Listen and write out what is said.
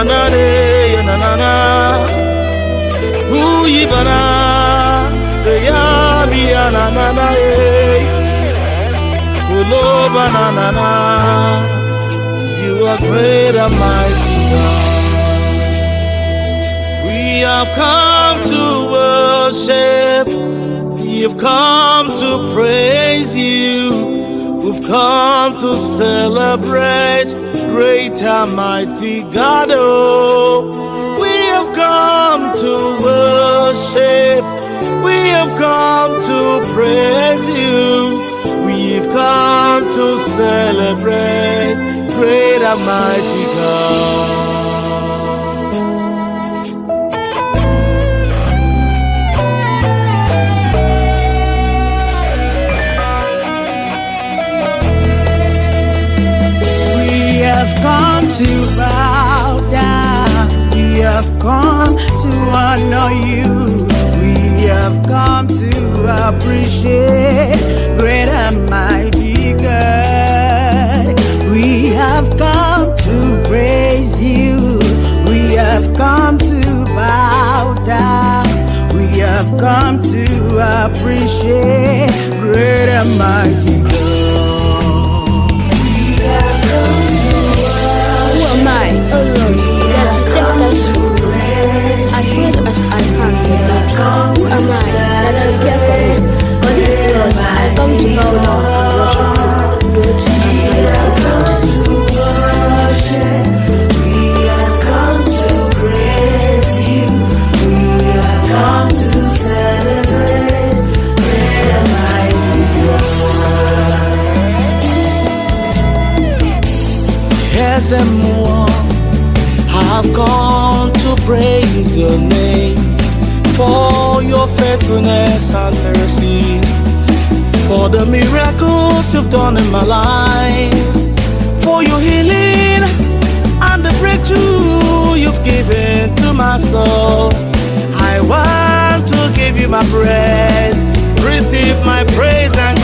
na na na. Uyibana seya biya na na na Uloba na na na. You are great and mighty God. We have come to worship. We've come to praise you. We've come to celebrate great and mighty God. Oh, we have come to worship. We have come to praise you. We've come to celebrate great and mighty God. Come to bow down, we have come to honor you, we have come to appreciate great and mighty God. We have come to praise you, we have come to bow down, we have come to appreciate great and mighty God. My, oh Lord, that you take us as good as I can. Who am I that I care for you? God is Lord, I come to bow down and worship you. We have come to praise you. We have come to celebrate great and mighty God. Yes, and more. I've come to praise your name for your faithfulness and mercy, for the miracles you've done in my life, for your healing and the breakthrough you've given to my soul. I want to give you my praise, receive my praise and